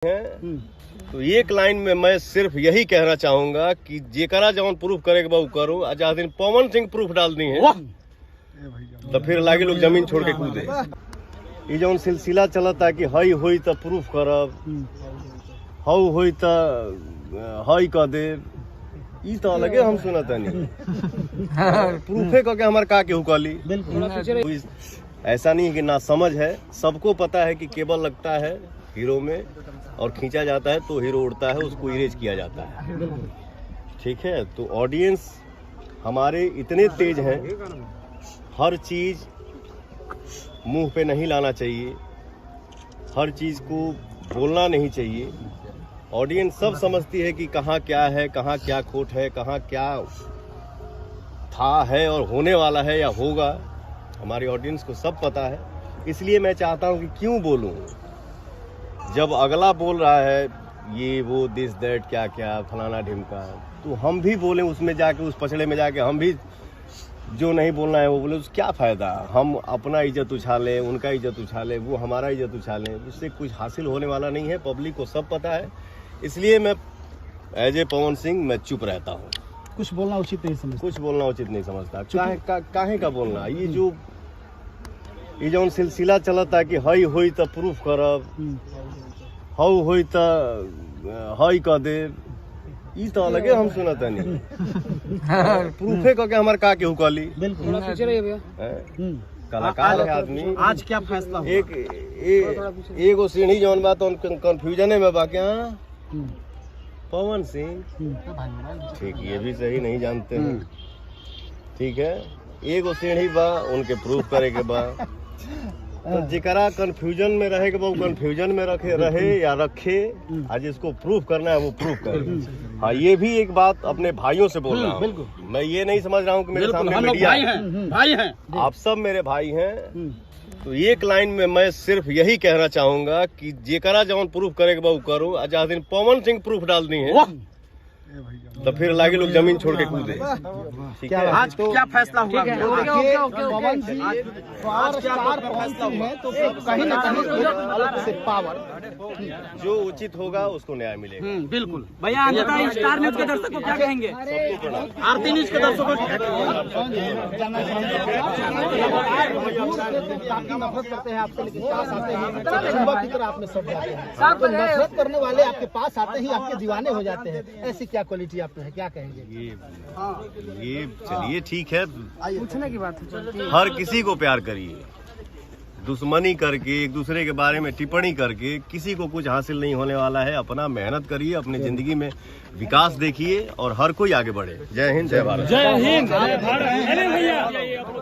है। तो एक लाइन में मैं सिर्फ यही कहना चाहूंगा कि जेकरा जवन प्रूफ करे के करो। आज दिन पवन सिंह प्रूफ डाल दी है तो फिर लागे लोग जमीन छोड़ के कूदे। ये जवन सिलसिला चलता कि हई होई तो प्रूफ करब, हऊ होई तो हई कह दे, ई तो अलगे हम सुनता नहीं। प्रूफे कह के हमारे का केहू कहली। ऐसा नहीं है कि ना समझ है, सबको पता है कि केबल लगता है हीरो में और खींचा जाता है तो हीरो उड़ता है, उसको इरेज किया जाता है। ठीक है, तो ऑडियंस हमारे इतने तेज हैं, हर चीज मुंह पे नहीं लाना चाहिए, हर चीज को बोलना नहीं चाहिए। ऑडियंस सब समझती है कि कहाँ क्या है, कहाँ क्या खोट है, कहाँ क्या था है और होने वाला है या होगा। हमारी ऑडियंस को सब पता है, इसलिए मैं चाहता हूँ कि क्यों बोलूँ। जब अगला बोल रहा है ये वो दिस दैट क्या क्या फलाना ढिमका, तो हम भी बोलें उसमें जाके, उस पछड़े में जाके हम भी जो नहीं बोलना है वो बोले, उससे क्या फायदा। हम अपना इज्जत उछालें, उनका इज्जत उछालें, वो हमारा इज्जत उछालें, उससे कुछ हासिल होने वाला नहीं है। पब्लिक को सब पता है, इसलिए मैं एज ए पवन सिंह मैं चुप रहता हूँ। कुछ बोलना उचित नहीं समझता, कुछ बोलना उचित नहीं समझता। काहे का बोलना। ये जो सिलसिला चलता कि हई होई तो प्रूफ करब, हऊ होई तो हई कह दे, ई तो अलगे हम सुनता नहीं। प्रूफे कह के हमारे का केहू कहली। कलाकार है आदमी। आज क्या फैसला हुआ? एगो सीढ़ी जौन बात कंफ्यूजन में बा क्या पवन सिंह। ठीक, ये भी सही नहीं जानते हैं। ठीक है, एगो सीढ़ी बा, उनके प्रूफ करे के बा। तो जिकरा कंफ्यूजन में रहे वो कंफ्यूजन में रहे या रखे। आज इसको प्रूफ करना है वो प्रूफ करे। हाँ, ये भी एक बात अपने भाइयों से बोल रहा हूँ। मैं ये नहीं समझ रहा हूँ कि मेरे सामने मीडिया भाई हैं, आप सब मेरे भाई हैं। तो एक लाइन में मैं सिर्फ यही कहना चाहूंगा कि जेकरा जवन प्रूफ करे के करो। आज दिन पवन सिंह प्रूफ डाल दी है तो फिर लागे लोग जमीन छोड़ के कूदे। ठीक है, आज क्या फैसला हुआ? पवन जी है तो कहीं ना कहीं अलग से पावर जो उचित होगा उसको न्याय मिलेगा। बिल्कुल भैया, अंततः स्टार न्यूज के दर्शक को क्या कहेंगे? आरती न्यूज के दर्शकों को नफरत करते हैं आपसे, लेकिन पास आते हैं चुंबक की तरह आपने सब जाते हैं। तो नफरत करने वाले आपके पास आते ही आपके दीवाने हो जाते हैं। ऐसी क्या क्वालिटी आप में है, क्या कहेंगे? ये चलिए ठीक है, पूछने की बात है। हर किसी को प्यार करिए, दुश्मनी करके एक दूसरे के बारे में टिप्पणी करके किसी को कुछ हासिल नहीं होने वाला है। अपना मेहनत करिए, अपनी जिंदगी में विकास देखिए और हर कोई आगे बढ़े। जय हिंद, जय भारत। जय हिंद। भैया